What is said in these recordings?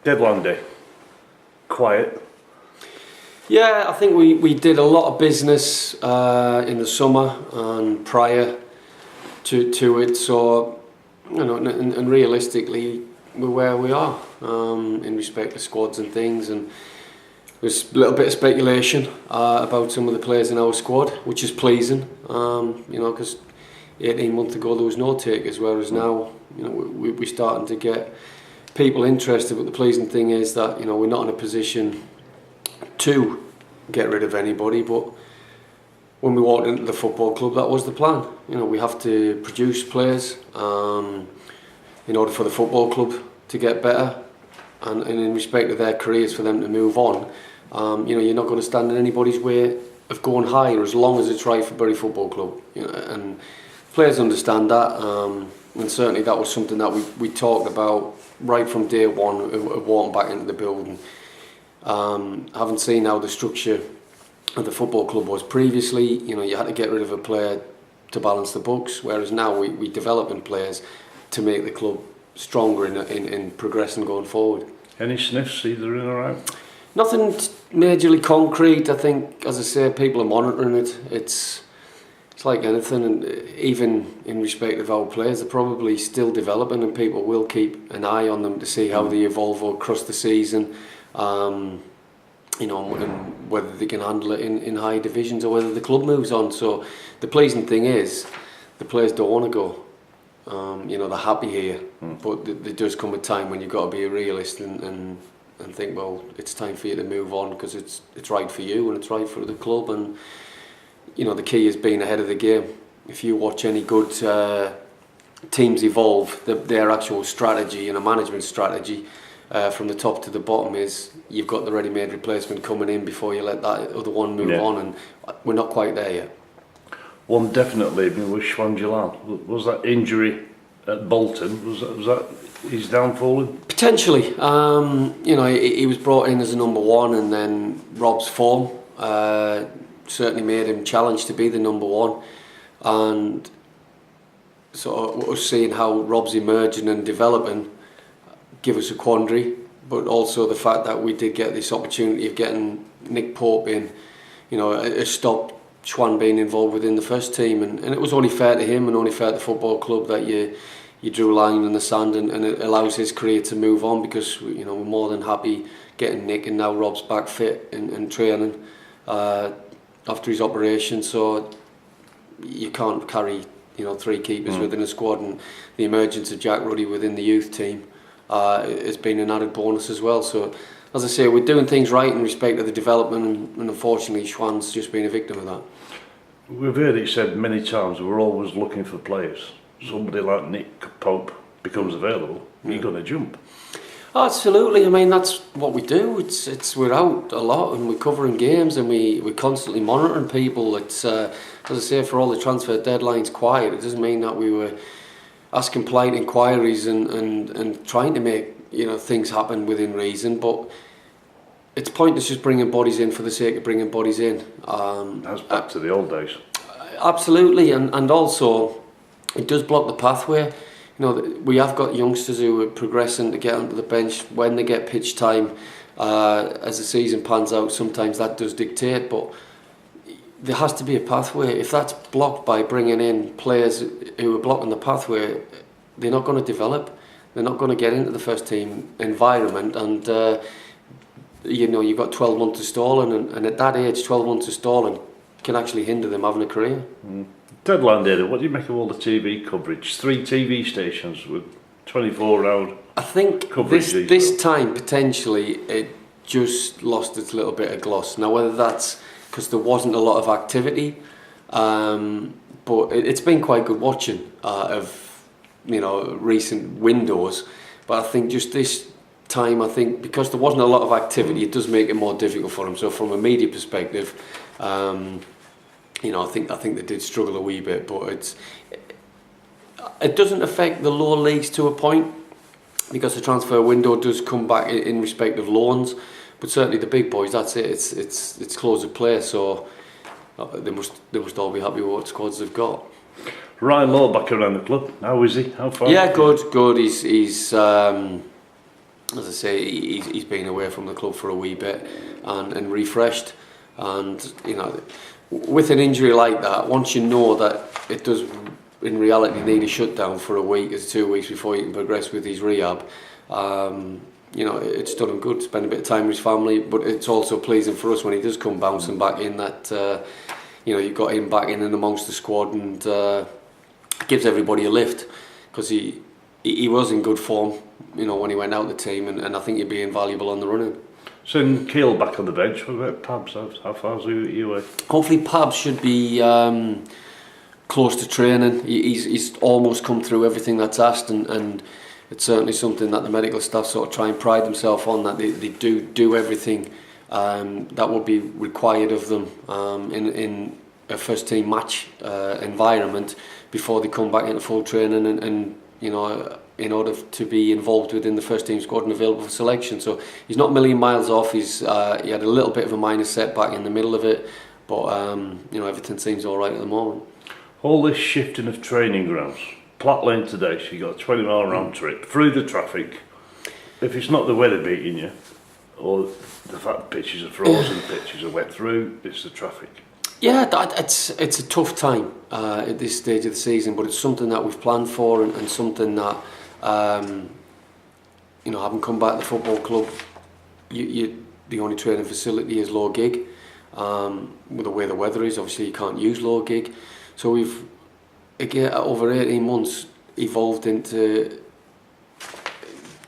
Deadline day, quiet. Yeah, I think we did a lot of business in the summer and prior to it, so and realistically we're where we are in respect to squads and things, and there's a little bit of speculation about some of the players in our squad, which is pleasing, because 18 months ago there was no takers, whereas now we're starting to get people interested. But the pleasing thing is that we're not in a position to get rid of anybody, but when we walked into the football club, that was the plan. We have to produce players in order for the football club to get better, and in respect of their careers, for them to move on. You're not going to stand in anybody's way of going higher as long as it's right for Bury Football Club. And players understand that, and certainly that was something that we talked about right from day one of walking back into the building. Having seen how the structure of the football club was previously, you had to get rid of a player to balance the books, whereas now we developing players to make the club stronger in progressing going forward. Any sniffs either in or out? Nothing majorly concrete. I think, as I say, people are monitoring it. It's like anything, and even in respect of our players, they're probably still developing, and people will keep an eye on them to see how they evolve across the season. And whether they can handle it in high divisions or whether the club moves on. So the pleasing thing is the players don't want to go. They're happy here, but there does come a time when you've got to be a realist and think, well, it's time for you to move on, because it's right for you and it's right for the club. And the key is being ahead of the game. If you watch any good teams evolve, their actual strategy and a management strategy from the top to the bottom is you've got the ready-made replacement coming in before you let that other one move on, and we're not quite there yet. One definitely was Shwan Jalal. Was that injury at Bolton? Was that his downfall? Potentially. He was brought in as a number one, and then Rob's form certainly made him challenge to be the number one, and sort of us seeing how Rob's emerging and developing give us a quandary, but also the fact that we did get this opportunity of getting Nick Pope in, it stopped Shwan being involved within the first team, and it was only fair to him and only fair to the football club that you drew a line in the sand, and it allows his career to move on, because we're more than happy getting Nick, and now Rob's back fit and training after his operation, so you can't carry three keepers within a squad, and the emergence of Jack Ruddy within the youth team has been an added bonus as well. So as I say, we're doing things right in respect of the development, and unfortunately Shwan's just been a victim of that. We've heard it said many times, we're always looking for players. Somebody like Nick Pope becomes available, you're going to jump. Absolutely. I mean, that's what we do. It's we're out a lot and we're covering games, and we're constantly monitoring people. It's as I say, for all the transfer deadlines quiet, it doesn't mean that we were asking polite inquiries and trying to make things happen within reason, but it's pointless just bringing bodies in for the sake of bringing bodies in. That's back to the old days. Absolutely, and also it does block the pathway. We have got youngsters who are progressing to get onto the bench when they get pitch time. As the season pans out, sometimes that does dictate, but there has to be a pathway. If that's blocked by bringing in players who are blocking the pathway, they're not going to develop. They're not going to get into the first team environment, and you've got 12 months of stalling, and at that age, 12 months of stalling can actually hinder them having a career. Deadline day, what do you make of all the TV coverage? 3 TV stations with 24-hour I think this time potentially it just lost its little bit of gloss. Now whether that's because there wasn't a lot of activity, but it's been quite good watching of recent windows. But I think just this time, I think because there wasn't a lot of activity, it does make it more difficult for them. So from a media perspective, I think they did struggle a wee bit, but it doesn't affect the lower leagues to a point, because the transfer window does come back in respect of loans. But certainly the big boys, that's it. It's close of play, so they must all be happy with what squads they've got. Ryan Law back around the club. How is he? How far? Yeah, good. He's as I say, he's been away from the club for a wee bit and refreshed. And you know, with an injury like that, once you know that it does in reality need a shutdown for a week or 2 weeks before you can progress with his rehab, you know, it's done him good. Spend a bit of time with his family, but it's also pleasing for us when he does come bouncing back in that, you know, you've got him back in and amongst the squad, and gives everybody a lift, because he was in good form, you know, when he went out the team, and I think he'd be invaluable on the run-in. Send Keel back on the bench. What about Pabs? How far is he away? Hopefully Pabs should be close to training. He's almost come through everything that's asked, and it's certainly something that the medical staff sort of try and pride themselves on, that they do everything that would be required of them in a first team match environment before they come back into full training, and you know, in order to be involved within the first team squad and available for selection. So he's not a million miles off. He had a little bit of a minor setback in the middle of it, but you know, everything seems all right at the moment. All this shifting of training grounds. Platt Lane today, so you got a 20-mile round trip through the traffic. If it's not the weather beating you, or the fact the pitches are frozen, the pitches are wet through, it's the traffic. Yeah, it's a tough time at this stage of the season, but it's something that we've planned for, and something that, you know, having come back to the football club, the only training facility is low gig. With the way the weather is, obviously you can't use low gig. So we've, again, over 18 months, evolved into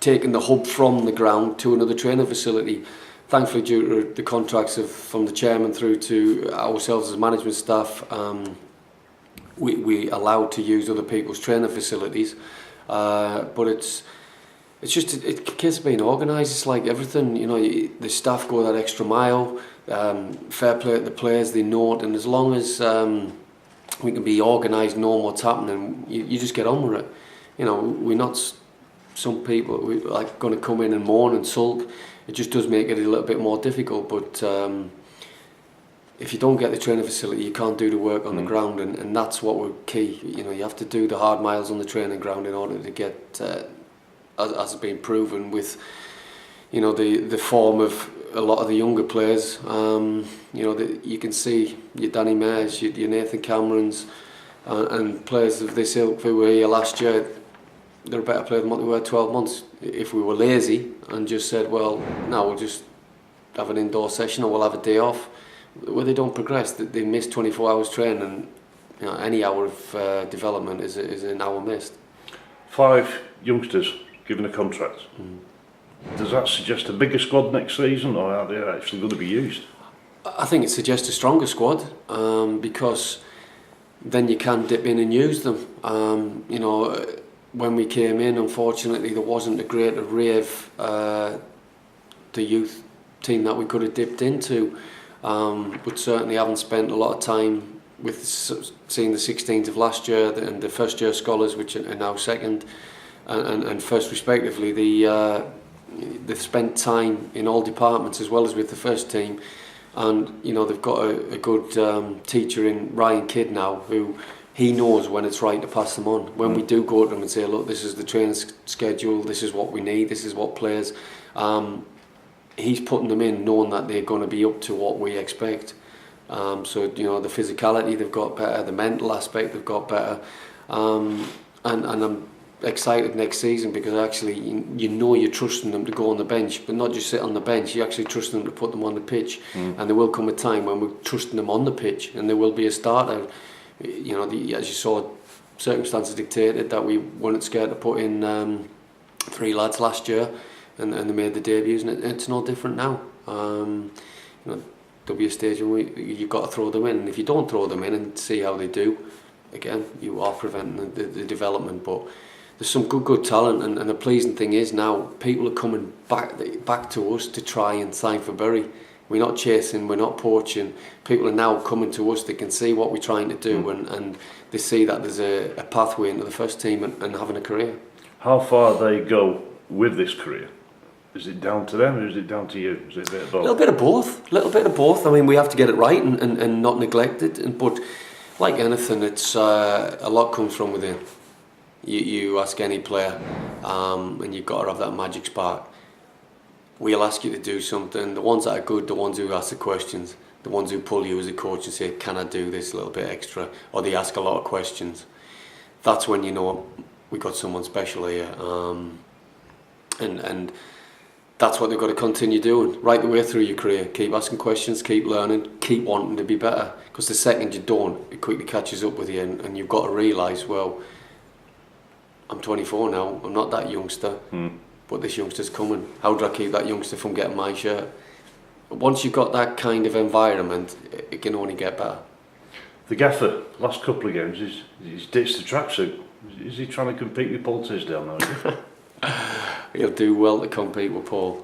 taking the hub from the ground to another training facility. Thankfully, due to the contracts from the chairman through to ourselves as management staff, we allowed to use other people's training facilities. But it's just a case of being organised. It's like everything, you know, the staff go that extra mile. Fair play to the players, they know it, and as long as we can be organised, know what's happening, you just get on with it. You know, we're not some people like going to come in and mourn and sulk. It just does make it a little bit more difficult, but if you don't get the training facility, you can't do the work on the ground, and that's what we're key. You know, you have to do the hard miles on the training ground in order to get, as has been proven with, you know, the form of a lot of the younger players. You know, you can see your Danny Mayers, your Nathan Camerons, and players of this ilk who were here last year. They're a better player than what they were 12 months. If we were lazy and just said, well, no, we'll just have an indoor session or we'll have a day off, well, they don't progress. They miss 24 hours training, and you know, any hour of development is an hour missed. 5 youngsters given a contract. Does that suggest a bigger squad next season, or are they actually going to be used? I think it suggests a stronger squad, because then you can dip in and use them. You know, when we came in, unfortunately, there wasn't a great array of the youth team that we could have dipped into, but certainly haven't spent a lot of time with seeing the 16s of last year and the first year scholars, which are now second and first respectively. They've spent time in all departments as well as with the first team, and you know, they've got a good teacher in Ryan Kidd now, who he knows when it's right to pass them on. When we do go to them and say, look, this is the training schedule, this is what we need, this is what players, he's putting them in knowing that they're going to be up to what we expect. So, you know, the physicality they've got better, the mental aspect they've got better, and I'm excited next season, because actually you know you're trusting them to go on the bench, but not just sit on the bench. You're actually trusting them to put them on the pitch, and there will come a time when we're trusting them on the pitch, and there will be a starter. You know, as you saw, circumstances dictated that we weren't scared to put in 3 lads last year, and they made the debuts, and it's no different now. You know, there'll be a stage when you've got to throw them in, and if you don't throw them in and see how they do, again, you are preventing the development. But there's some good talent, and the pleasing thing is now people are coming back to us to try and sign for Bury. We're not chasing, we're not poaching. People are now coming to us. They can see what we're trying to do, and they see that there's a pathway into the first team and having a career. How far they go with this career? Is it down to them, or is it down to you? Is it a bit of both? A little bit of both. I mean, we have to get it right and not neglect it. But like anything, it's a lot comes from within. You ask any player, and you've got to have that magic spark. we'll ask you to do something. The ones that are good, the ones who ask the questions, the ones who pull you as a coach and say, can I do this a little bit extra? Or they ask a lot of questions. That's when you know we got someone special here. And that's what they've got to continue doing right the way through your career. Keep asking questions, keep learning, keep wanting to be better. Because the second you don't, it quickly catches up with you, and you've got to realise, well, I'm 24 now, I'm not that youngster, but this youngster's coming. How do I keep that youngster from getting my shirt? Once you've got that kind of environment, it can only get better. The gaffer, last couple of games, he's ditched the tracksuit. Is he trying to compete with Paul Tisdale now? He'll do well to compete with Paul.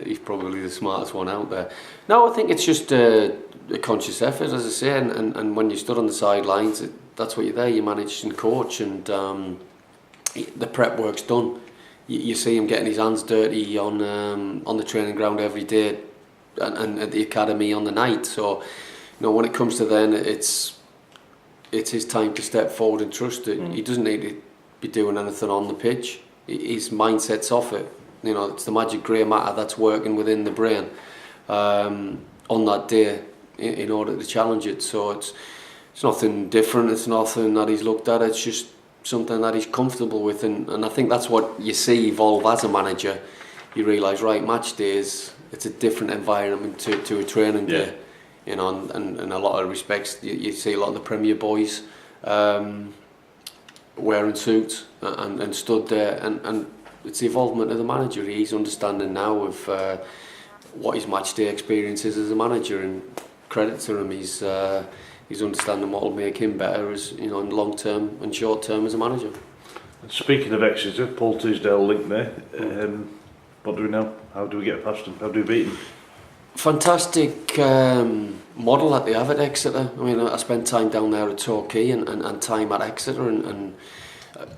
He's probably the smartest one out there. No, I think it's just a conscious effort, as I say, and when you stood on the sidelines, that's what you're there, you manage and coach, and the prep work's done. You see him getting his hands dirty on the training ground every day, and at the academy on the night. So, when it comes to then, it's his time to step forward and trust it. He doesn't need to be doing anything on the pitch. His mindset's off it. It's the magic grey matter that's working within the brain on that day in order to challenge it. So it's nothing different. It's nothing that he's looked at. It's just something that he's comfortable with, and I think that's what you see evolve as a manager. You realise, right, match days, it's a different environment to a training day. And in a lot of respects, you see a lot of the Premier boys wearing suits and stood there, and it's the involvement of the manager. He's understanding now of what his match day experience is as a manager, and credit to him, he's understanding what will make him better as in long term and short term as a manager. Speaking of Exeter, Paul Tisdale link there. What do we know? How do we get past him? How do we beat him? Fantastic model that they have at Exeter. I mean, I spent time down there at Torquay and time at Exeter and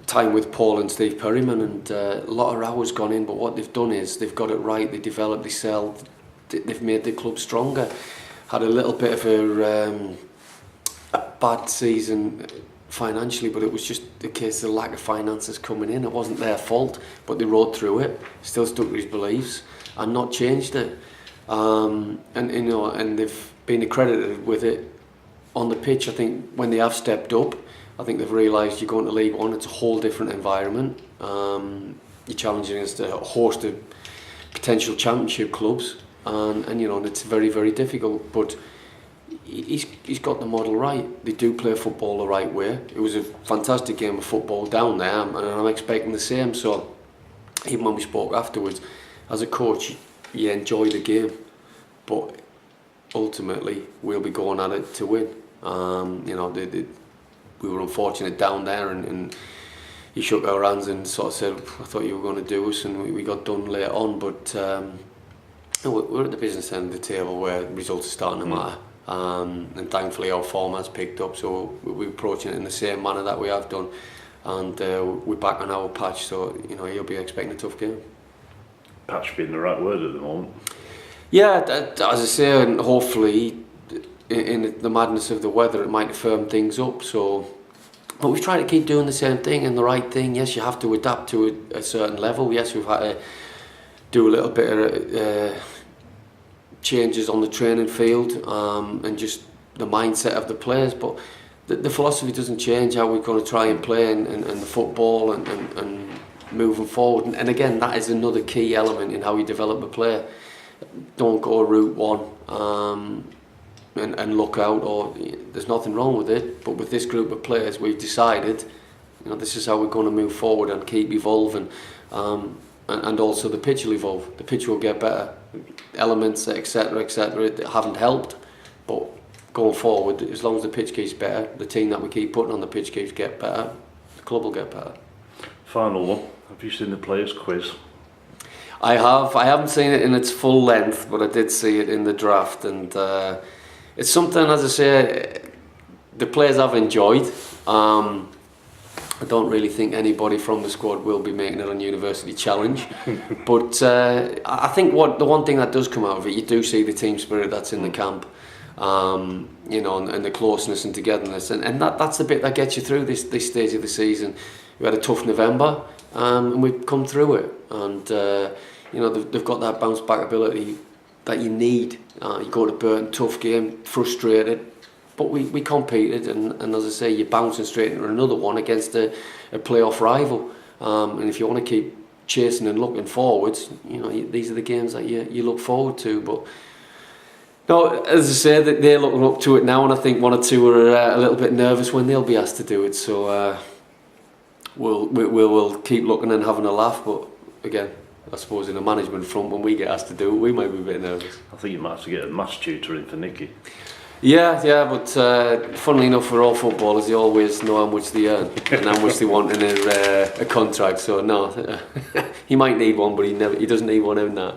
time with Paul and Steve Perryman, and a lot of hours gone in, but what they've done is they've got it right, they develop, they sell, they've made the club stronger. Had a little bit of a bad season financially, but it was just the case of the lack of finances coming in. It wasn't their fault, but they rode through it, still stuck to his beliefs and not changed it. And they've been accredited with it on the pitch. I think when they have stepped up, I think they've realised you're going to League One, it's a whole different environment. You're challenging against a host of potential championship clubs, and it's very, very difficult. But he's got the model right. They do play football the right way. It was a fantastic game of football down there, and I'm expecting the same. So even when we spoke afterwards, as a coach, you enjoy the game, but ultimately we'll be going at it to win. We were unfortunate down there, and he shook our hands and sort of said, I thought you were going to do us, and we got done later on. But we're at the business end of the table where results are starting to matter, and thankfully our form has picked up, so we're approaching it in the same manner that we have done, and we're back on our patch, so you'll be expecting a tough game. Patch being the right word at the moment. Yeah, as I say, and hopefully in the madness of the weather it might firm things up. But we've tried to keep doing the same thing and the right thing. Yes, you have to adapt to a certain level. Yes, we've had to do a little bit of changes on the training field and just the mindset of the players. But the philosophy doesn't change, how we're going to try and play and the football and moving forward. And again, that is another key element in how you develop a player. Don't go route one and look out, or there's nothing wrong with it, but with this group of players we've decided this is how we're going to move forward and keep evolving, and also the pitch will evolve, the pitch will get better, elements etc haven't helped, but going forward, as long as the pitch keeps better, the team that we keep putting on the pitch keeps get better, the club will get better. Final one, have you seen the players' quiz? I haven't seen it in its full length, but I did see it in the draft, and it's something, as I say, the players have enjoyed. I don't really think anybody from the squad will be making it on University Challenge, but I think the one thing that does come out of it, you do see the team spirit that's in the camp, and the closeness and togetherness, and that's the bit that gets you through this stage of the season. We had a tough November, and we've come through it, and they've got that bounce back ability that you need. You go to Burton, tough game, frustrated, but we competed, and as I say, you're bouncing straight into another one against a playoff rival. And if you want to keep chasing and looking forwards, these are the games that you look forward to. But no, as I say, that they're looking up to it now, and I think one or two are a little bit nervous when they'll be asked to do it. So we'll keep looking and having a laugh. But again, I suppose in a management front, when we get asked to do it, we might be a bit nervous. I think you might have to get a maths tutor in for Nicky. Yeah, but funnily enough, for all footballers, they always know how much they earn and how much they want in a contract. So no, he might need one, but he doesn't need one in that.